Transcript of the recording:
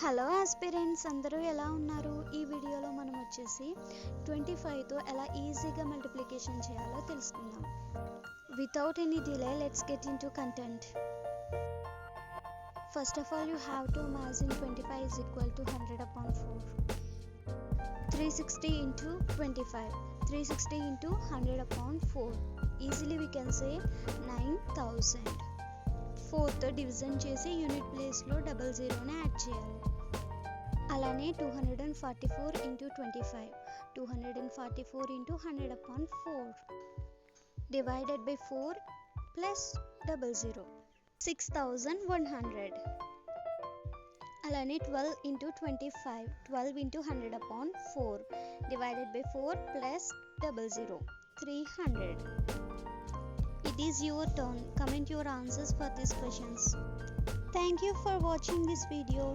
Hello aspirants, అందరూ ఎలా ఉన్నారు? ఈ వీడియోలో మనం వచ్చేసి 25తో ఎలా ఈజీగా మల్టిప్లికేషన్ చేయాలో తెలుసుకుందాం. Without any delay, let's get in to content. First of all, you have to imagine 25 is equal to 100 upon 4. 360 into 25. 360 into 100 upon 4. Easily we can say 9000. 4తో division చేసి యూనిట్ ప్లేస్లో 00ని యాడ్ చేయాలి. అలానే 244 into 25. 244 into 100 upon 4. Divided by 4 plus 00. 6100. అలానే 12 into 25. 12 into 100 upon 4. Divided by 4 plus 00. 300. It is your turn. Comment your answers for these questions. Thank you for watching this video.